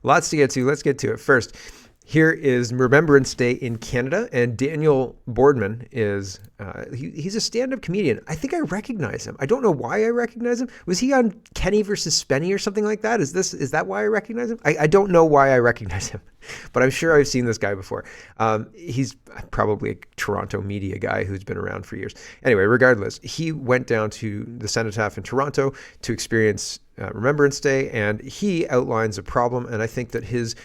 Lots to get to. Let's get to it. First, here is Remembrance Day in Canada, and Daniel Boardman is he's a stand-up comedian. I think I recognize him. I don't know why I recognize him. Was he on Kenny versus Spenny or something like that? Is that why I recognize him? I don't know why I recognize him, but I'm sure I've seen this guy before. He's probably a Toronto media guy who's been around for years. Anyway, regardless, he went down to the Cenotaph in Toronto to experience Remembrance Day, and he outlines a problem, and I think that his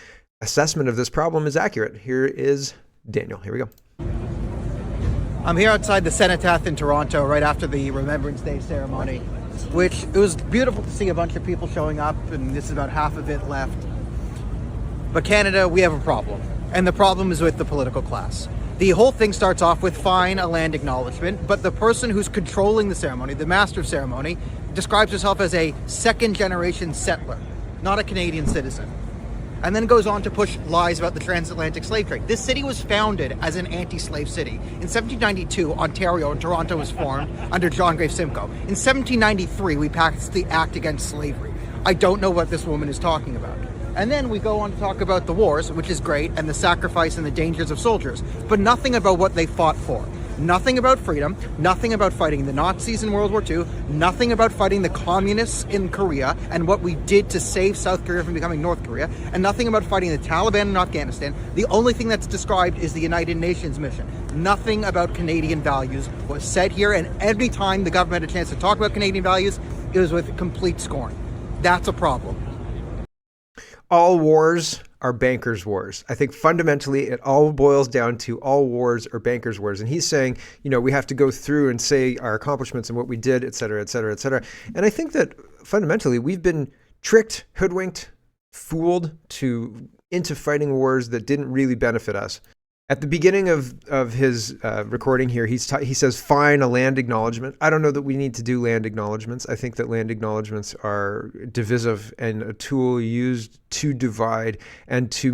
assessment of this problem is accurate. Here is Daniel. Here we go. I'm here outside the Cenotaph in Toronto right after the Remembrance Day ceremony, which it was beautiful to see a bunch of people showing up, and this is about half of it left. But Canada, we have a problem, and the problem is with the political class. The whole thing starts off with fine, a land acknowledgement, but the person who's controlling the ceremony, the master of ceremony, describes herself as a second-generation settler, not a Canadian citizen. And then goes on to push lies about the transatlantic slave trade. This city was founded as an anti-slave city. In 1792, Ontario and Toronto was formed under John Grave Simcoe. In 1793, we passed the Act Against Slavery. I don't know what this woman is talking about. And then we go on to talk about the wars, which is great, and the sacrifice and the dangers of soldiers, but nothing about what they fought for. Nothing about freedom, nothing about fighting the Nazis in World War II, nothing about fighting the communists in Korea and what we did to save South Korea from becoming North Korea, and nothing about fighting the Taliban in Afghanistan. The only thing that's described is the United Nations mission. Nothing about Canadian values was said here, and every time the government had a chance to talk about Canadian values, it was with complete scorn. That's a problem. All wars are bankers' wars. I think fundamentally it all boils down to all wars are bankers' wars. And he's saying, we have to go through and say our accomplishments and what we did, et cetera, et cetera, et cetera. And I think that fundamentally we've been tricked, hoodwinked, fooled into fighting wars that didn't really benefit us. At the beginning of his recording here, he says, fine, a land acknowledgement. I don't know that we need to do land acknowledgements. I think that land acknowledgements are divisive and a tool used to divide and to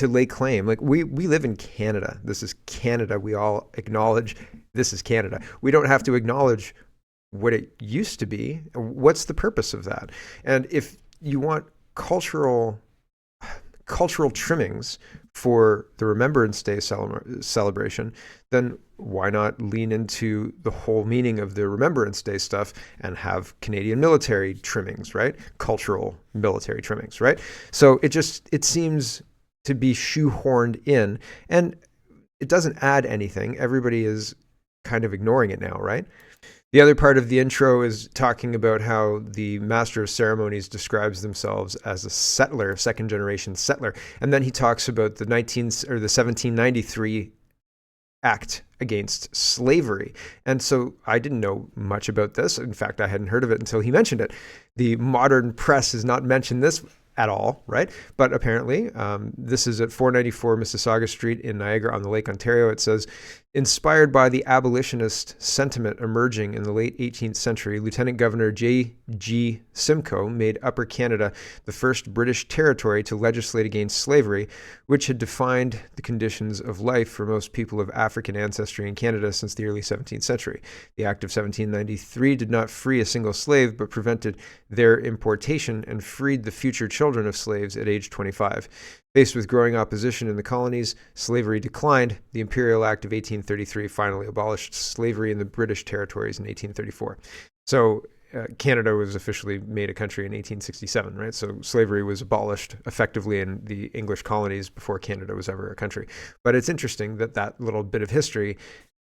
lay claim. Like we live in Canada. This is Canada. We all acknowledge this is Canada. We don't have to acknowledge what it used to be. What's the purpose of that? And if you want cultural trimmings for the Remembrance Day celebration, then why not lean into the whole meaning of the Remembrance Day stuff and have Canadian military trimmings, right? Cultural military trimmings, right? So it seems to be shoehorned in, and it doesn't add anything. Everybody is kind of ignoring it now, right? The other part of the intro is talking about how the Master of Ceremonies describes themselves as a settler, second-generation settler, and then he talks about the 1793 Act Against Slavery. And so I didn't know much about this. In fact, I hadn't heard of it until he mentioned it. The modern press has not mentioned this at all, right? But apparently, this is at 494 Mississauga Street in Niagara-on-the-Lake, Ontario. It says, inspired by the abolitionist sentiment emerging in the late 18th century, Lieutenant Governor J.G. Simcoe made Upper Canada the first British territory to legislate against slavery, which had defined the conditions of life for most people of African ancestry in Canada since the early 17th century. The Act of 1793 did not free a single slave, but prevented their importation and freed the future children of slaves at age 25. Faced with growing opposition in the colonies, slavery declined. The Imperial Act of 1833 finally abolished slavery in the British territories in 1834. So Canada was officially made a country in 1867, right? So slavery was abolished effectively in the English colonies before Canada was ever a country. But it's interesting that little bit of history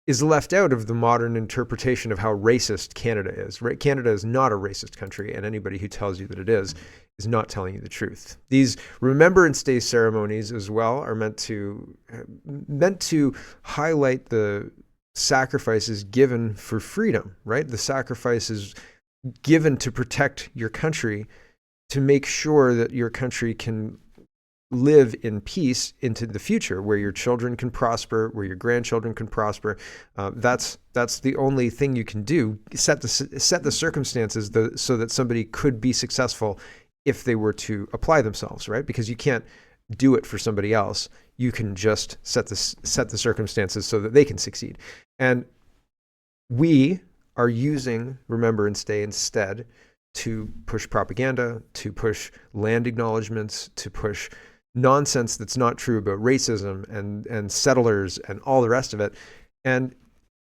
is left out of the modern interpretation of how racist Canada is. Right? Canada is not a racist country, and anybody who tells you that it is not telling you the truth. These Remembrance Day ceremonies as well are meant to highlight the sacrifices given for freedom, right? The sacrifices given to protect your country, to make sure that your country can live in peace into the future, where your children can prosper, where your grandchildren can prosper. That's the only thing you can do. Set the circumstances so that somebody could be successful if they were to apply themselves, right? Because you can't do it for somebody else. You can just set the circumstances so that they can succeed. And we are using Remembrance Day instead to push propaganda, to push land acknowledgements, to push nonsense that's not true about racism and settlers and all the rest of it. And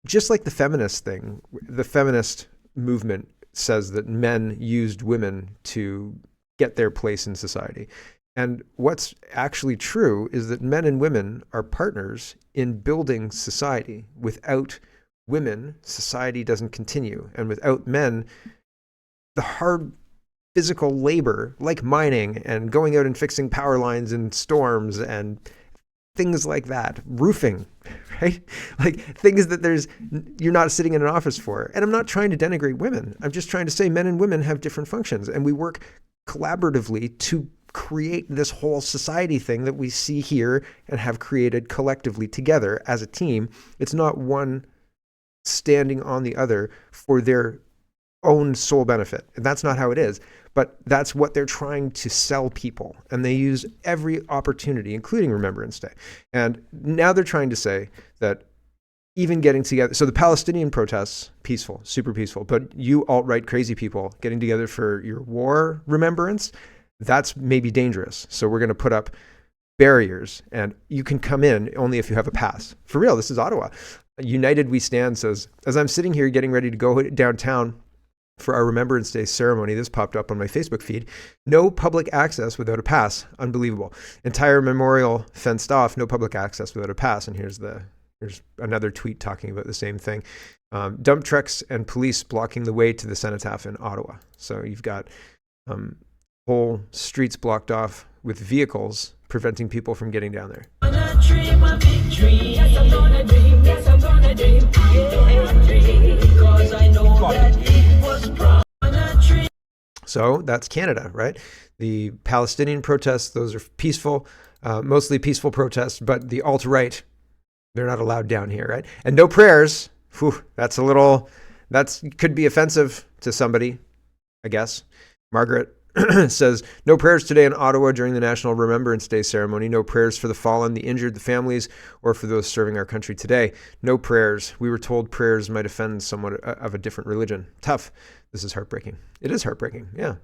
just like the feminist thing, the feminist movement says that men used women to get their place in society. And what's actually true is that men and women are partners in building society. Without women, society doesn't continue. And without men, the hard physical labor, like mining and going out and fixing power lines in storms and things like that, roofing, right? Like things that you're not sitting in an office for. And I'm not trying to denigrate women. I'm just trying to say men and women have different functions, and we work collaboratively to create this whole society thing that we see here and have created collectively together as a team. It's not one standing on the other for their own sole benefit. And that's not how it is. But that's what they're trying to sell people. And they use every opportunity, including Remembrance Day. And now they're trying to say that even getting together, so the Palestinian protests, peaceful, super peaceful, but you alt-right crazy people getting together for your war remembrance, that's maybe dangerous. So we're going to put up barriers, and you can come in only if you have a pass. For real, this is Ottawa. United We Stand says, as I'm sitting here getting ready to go downtown for our Remembrance Day ceremony, this popped up on my Facebook feed. No public access without a pass. Unbelievable. Entire memorial fenced off, no public access without a pass. And here's another tweet talking about the same thing. Dump trucks and police blocking the way to the cenotaph in Ottawa. So you've got whole streets blocked off with vehicles preventing people from getting down there. So that's Canada, right? The Palestinian protests, those are peaceful, mostly peaceful protests, but the alt-right, they're not allowed down here, right? And no prayers. Whew, that could be offensive to somebody, I guess. Margaret says, no prayers today in Ottawa during the National Remembrance Day ceremony. No prayers for the fallen, the injured, the families, or for those serving our country today. No prayers. We were told prayers might offend someone of a different religion. Tough. This is heartbreaking. It is heartbreaking, yeah.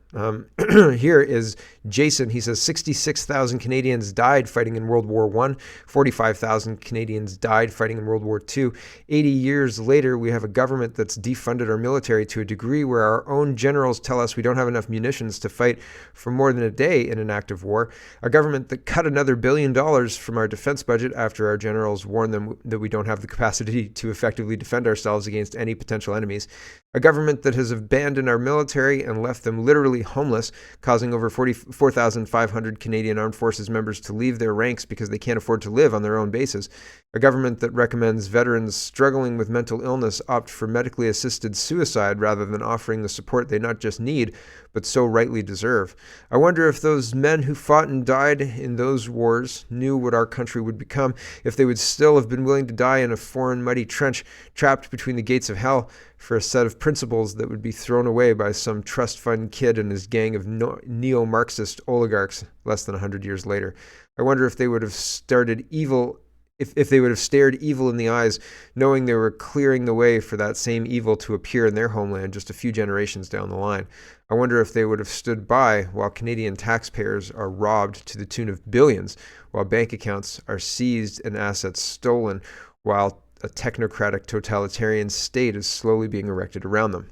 Here is Jason. He says 66,000 Canadians died fighting in World War I. 45,000 Canadians died fighting in World War II. 80 years later, we have a government that's defunded our military to a degree where our own generals tell us we don't have enough munitions to fight for more than a day in an active war. A government that cut another $1 billion from our defense budget after our generals warned them that we don't have the capacity to effectively defend ourselves against any potential enemies. A government that has abandoned our military and left them literally homeless, causing over 44,500 Canadian Armed Forces members to leave their ranks because they can't afford to live on their own bases. A government that recommends veterans struggling with mental illness opt for medically assisted suicide rather than offering the support they not just need, but so rightly deserve. I wonder if those men who fought and died in those wars knew what our country would become, if they would still have been willing to die in a foreign muddy trench, trapped between the gates of hell, for a set of principles that would be thrown away by some trust fund kid and his gang of neo-Marxist oligarchs less than 100 years later. I wonder if they would have started evil, if they would have stared evil in the eyes, knowing they were clearing the way for that same evil to appear in their homeland just a few generations down the line. I wonder if they would have stood by while Canadian taxpayers are robbed to the tune of billions, while bank accounts are seized and assets stolen, while a technocratic totalitarian state is slowly being erected around them.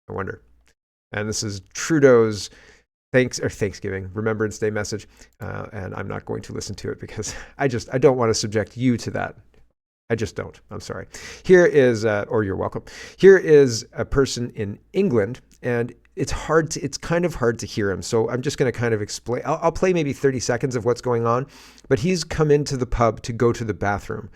I wonder. And this is Trudeau's Thanksgiving Remembrance Day message, and I'm not going to listen to it because I don't want to subject you to that. I just don't. I'm sorry. Here is, or you're welcome. Here is a person in England, and it's kind of hard to hear him. So I'm just going to kind of explain. I'll play maybe 30 seconds of what's going on, but he's come into the pub to go to the bathroom.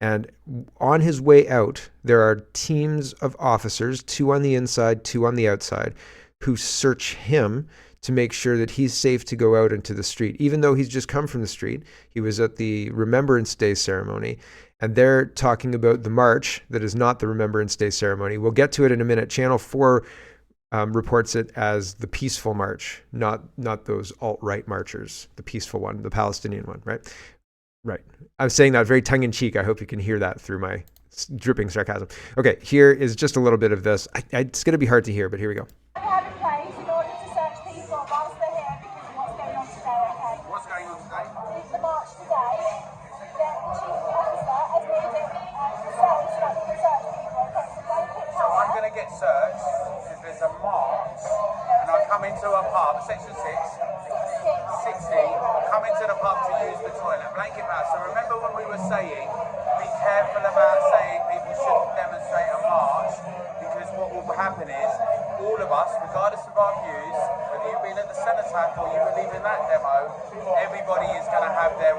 And on his way out, there are teams of officers, 2 on the inside, 2 on the outside, who search him to make sure that he's safe to go out into the street. Even though he's just come from the street, he was at the Remembrance Day ceremony, and they're talking about the march that is not the Remembrance Day ceremony. We'll get to it in a minute. Channel 4 reports it as the peaceful march, not those alt-right marchers, the peaceful one, the Palestinian one, right? Right. I'm saying that very tongue-in-cheek. I hope you can hear that through my dripping sarcasm. Okay, here is just a little bit of this. It's going to be hard to hear, but here we go. Have advice,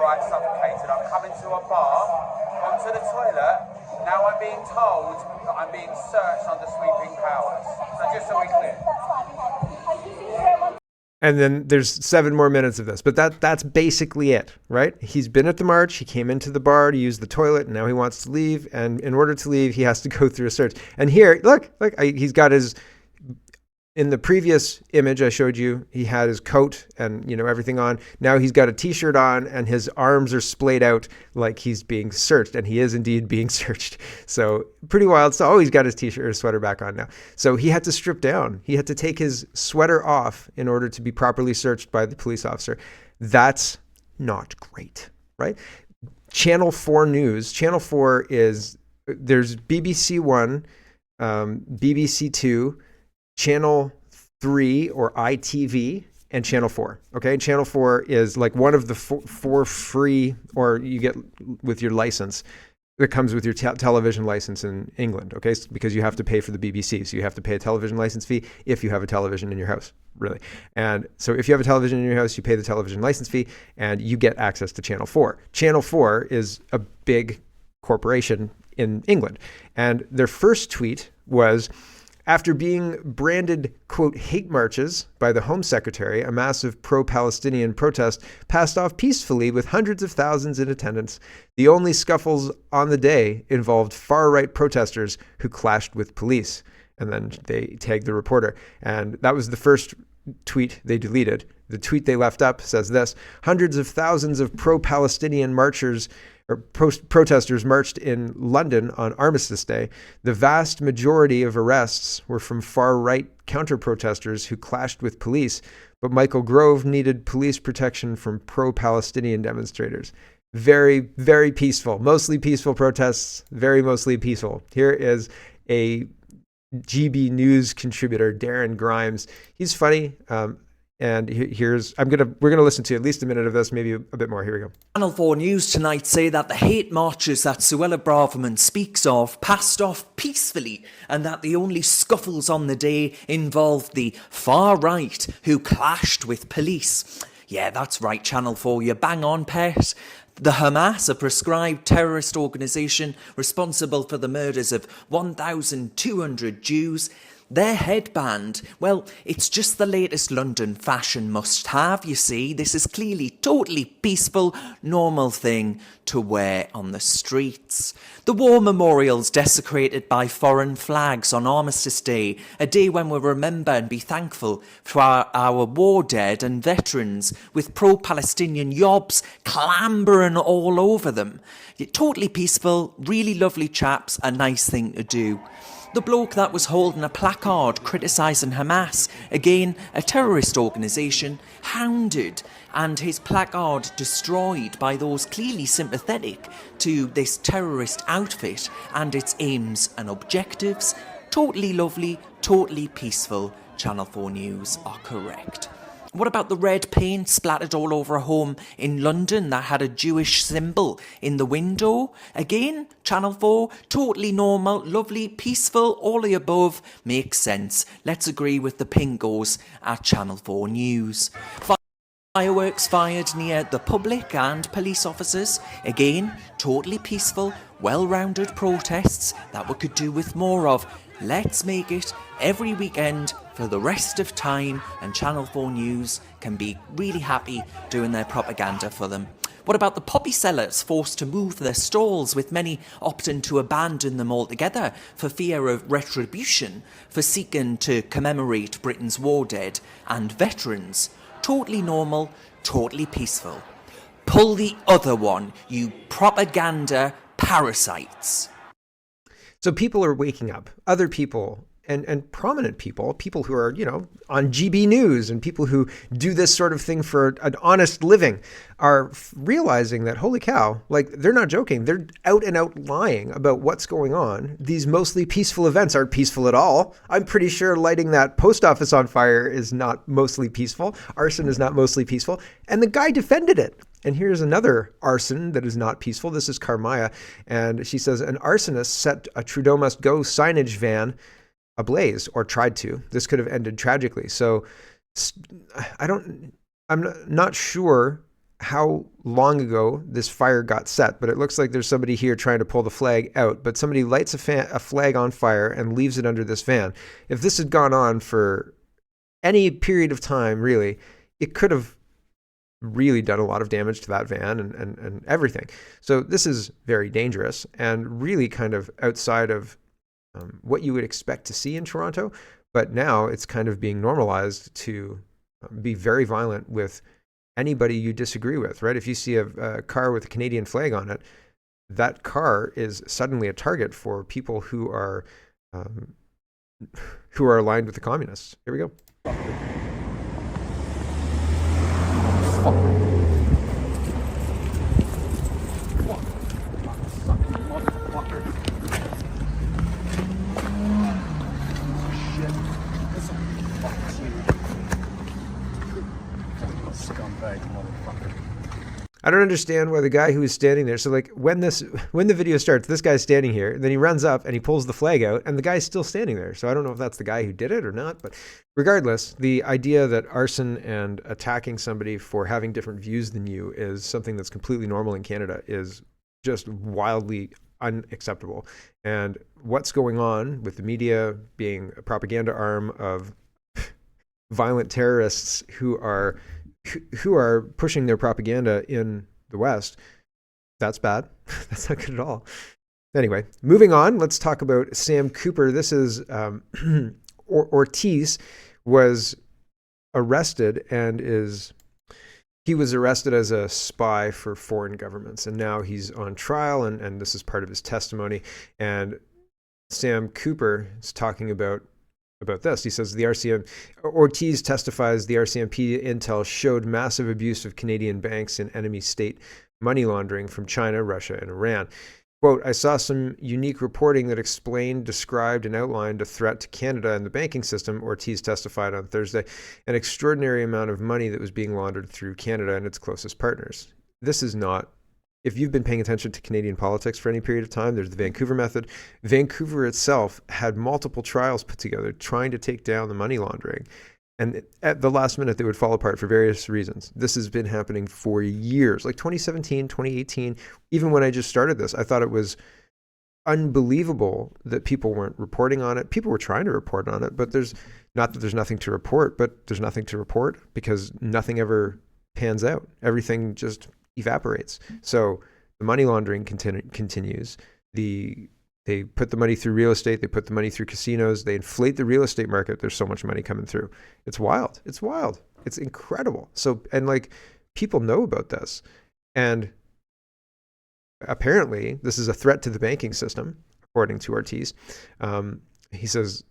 right, suffocated. I'm coming to a bar, onto the toilet. Now I'm being told that I'm being searched under sweeping powers. So just so we're clear. And then there's 7 more minutes of this, but that's basically it, right? He's been at the march. He came into the bar to use the toilet, and now he wants to leave. And in order to leave, he has to go through a search. And here, look, he's got his. In the previous image I showed you, he had his coat and, everything on. Now he's got a t-shirt on and his arms are splayed out like he's being searched, and he is indeed being searched. So pretty wild. So, he's got his t-shirt or sweater back on now. So he had to strip down. He had to take his sweater off in order to be properly searched by the police officer. That's not great, right? Channel 4 News. Channel 4 there's BBC One, BBC Two, Channel 3 or ITV, and Channel 4. Okay, Channel 4 is like one of the four free, or you get with your license that comes with your television license in England. Okay, because you have to pay for the BBC, so you have to pay a television license fee if you have a television in your house, really. And so if you have a television in your house, you pay the television license fee, and you get access to Channel 4. Channel 4 is a big corporation in England, and their first tweet was, after being branded, quote, hate marches by the Home Secretary, a massive pro-Palestinian protest passed off peacefully with hundreds of thousands in attendance. The only scuffles on the day involved far-right protesters who clashed with police. And then they tagged the reporter. And that was the first tweet they deleted. The tweet they left up says this: hundreds of thousands of pro-Palestinian marchers or protesters marched in London on Armistice Day. The vast majority of arrests were from far-right counter-protesters who clashed with police, but Michael Grove needed police protection from pro-Palestinian demonstrators. Very, very peaceful. Mostly peaceful protests. Very mostly peaceful. Here is a GB News contributor, Darren Grimes. He's funny. And we're gonna listen to at least a minute of this, maybe a bit more. Here we go. Channel 4 News tonight say that the hate marches that Suella Braverman speaks of passed off peacefully, and that the only scuffles on the day involved the far right who clashed with police. Yeah, that's right, Channel 4, you bang on, pet. The Hamas, a proscribed terrorist organisation responsible for the murders of 1,200 Jews, their headband, well, it's just the latest London fashion must-have, you see. This is clearly totally peaceful, normal thing to wear on the streets. The war memorials desecrated by foreign flags on Armistice Day, a day when we remember and be thankful for our war dead and veterans, with pro-Palestinian yobs clambering all over them. Totally peaceful, really lovely chaps, a nice thing to do. The bloke that was holding a placard criticising Hamas, again a terrorist organisation, hounded and his placard destroyed by those clearly sympathetic to this terrorist outfit and its aims and objectives. Totally lovely, totally peaceful. Channel 4 News are correct. What about the red paint splattered all over a home in London that had a Jewish symbol in the window? Again, Channel 4, totally normal, lovely, peaceful, all the above, makes sense. Let's agree with the pingos at Channel 4 News. Fireworks fired near the public and police officers. Again, totally peaceful, well-rounded protests that we could do with more of. Let's make it every weekend for the rest of time, and Channel 4 News can be really happy doing their propaganda for them. What about the poppy sellers forced to move their stalls, with many opting to abandon them altogether for fear of retribution for seeking to commemorate Britain's war dead and veterans? Totally normal, totally peaceful. Pull the other one, you propaganda parasites. So people are waking up. Other people and prominent people who are, on GB News, and people who do this sort of thing for an honest living, are realizing that, holy cow, like, they're not joking. They're out and out lying about what's going on. These mostly peaceful events aren't peaceful at all. I'm pretty sure lighting that post office on fire is not mostly peaceful. Arson is not mostly peaceful. And the guy defended it. And here's another arson that is not peaceful. This is Carmaya. And she says, an arsonist set a Trudeau must go signage van ablaze, or tried to. This could have ended tragically. So I'm not sure how long ago this fire got set, but it looks like there's somebody here trying to pull the flag out, but somebody lights a flag on fire and leaves it under this van. If this had gone on for any period of time, really, it could have really done a lot of damage to that van and everything. So this is very dangerous and really kind of outside of what you would expect to see in Toronto. But now it's kind of being normalized to be very violent with anybody you disagree with, right? If you see a car with a Canadian flag on it, that car is suddenly a target for people who are aligned with the communists. Here we go. I don't understand why the guy who is standing there. So like when the video starts, this guy's standing here, then he runs up and he pulls the flag out and the guy's still standing there. So I don't know if that's the guy who did it or not, but regardless, the idea that arson and attacking somebody for having different views than you is something that's completely normal in Canada is just wildly unacceptable. And what's going on with the media being a propaganda arm of violent terrorists who are pushing their propaganda in the West, that's bad. That's not good at all. Anyway, moving on, let's talk about Sam Cooper. This is Ortiz was arrested he was arrested as a spy for foreign governments, and now he's on trial, and this is part of his testimony. And Sam Cooper is talking about this. He says Ortiz testifies the RCMP intel showed massive abuse of Canadian banks in enemy state money laundering from China, Russia, and Iran. Quote, I saw some unique reporting that explained, described, and outlined a threat to Canada and the banking system, Ortiz testified on Thursday, an extraordinary amount of money that was being laundered through Canada and its closest partners. This is not, if you've been paying attention to Canadian politics for any period of time, there's the Vancouver method. Vancouver itself had multiple trials put together trying to take down the money laundering. And at the last minute, they would fall apart for various reasons. This has been happening for years, like 2017, 2018. Even when I just started this, I thought it was unbelievable that people weren't reporting on it. People were trying to report on it, but there's not that there's nothing to report, but there's nothing to report because nothing ever pans out. Everything just evaporates. So the money laundering continues. They put the money through real estate. They put the money through casinos. They inflate the real estate market. There's so much money coming through. It's wild. It's wild. It's incredible. So, and like people know about this. And apparently this is a threat to the banking system, according to Ortiz. He says,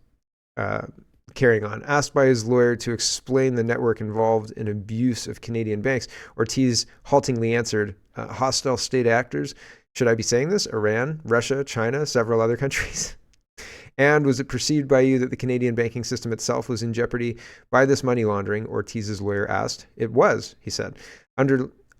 carrying on, asked by his lawyer to explain the network involved in abuse of Canadian banks, Ortiz haltingly answered, hostile state actors. Should I be saying this? Iran, Russia, China, several other countries? And was it perceived by you that the Canadian banking system itself was in jeopardy by this money laundering? Ortiz's lawyer asked. It was, he said.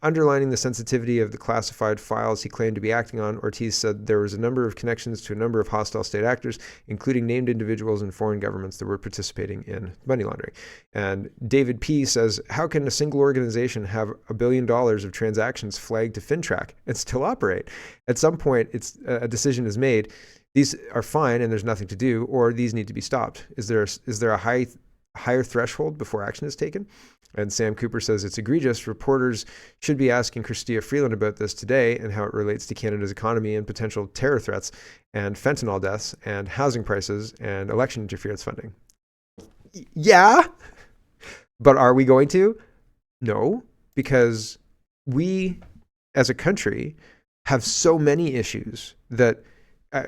Underlining the sensitivity of the classified files he claimed to be acting on, Ortiz said there was a number of connections to a number of hostile state actors, including named individuals and foreign governments that were participating in money laundering. And David P. says, how can a single organization have $1 billion of transactions flagged to FinTrack and still operate? At some point, a decision is made. These are fine and there's nothing to do, or these need to be stopped. Is there a higher threshold before action is taken? And Sam Cooper says it's egregious. Reporters should be asking Chrystia Freeland about this today and how it relates to Canada's economy and potential terror threats and fentanyl deaths and housing prices and election interference funding. Yeah, but are we going to? No, because we as a country have so many issues that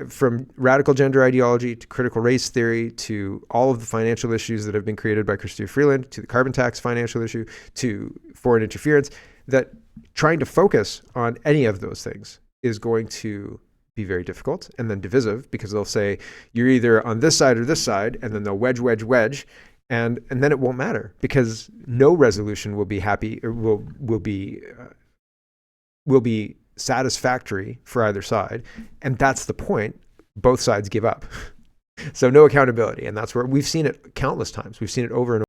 from radical gender ideology to critical race theory to all of the financial issues that have been created by Chrystia Freeland to the carbon tax financial issue to foreign interference, that trying to focus on any of those things is going to be very difficult and then divisive because they'll say you're either on this side or this side, and then they'll wedge, and then it won't matter because no resolution will be happy or will be satisfactory for either side. And that's the point. Both sides give up. So no accountability. And that's where we've seen it countless times. We've seen it over and over.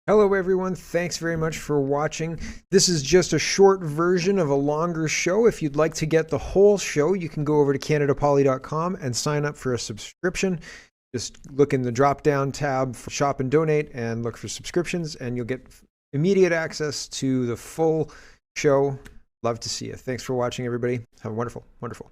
Hello, everyone. Thanks very much for watching. This is just a short version of a longer show. If you'd like to get the whole show, you can go over to CanadaPoly.com and sign up for a subscription. Just look in the drop-down tab for Shop and Donate and look for subscriptions, and you'll get immediate access to the full show. Love to see you. Thanks for watching, everybody. Have a wonderful, wonderful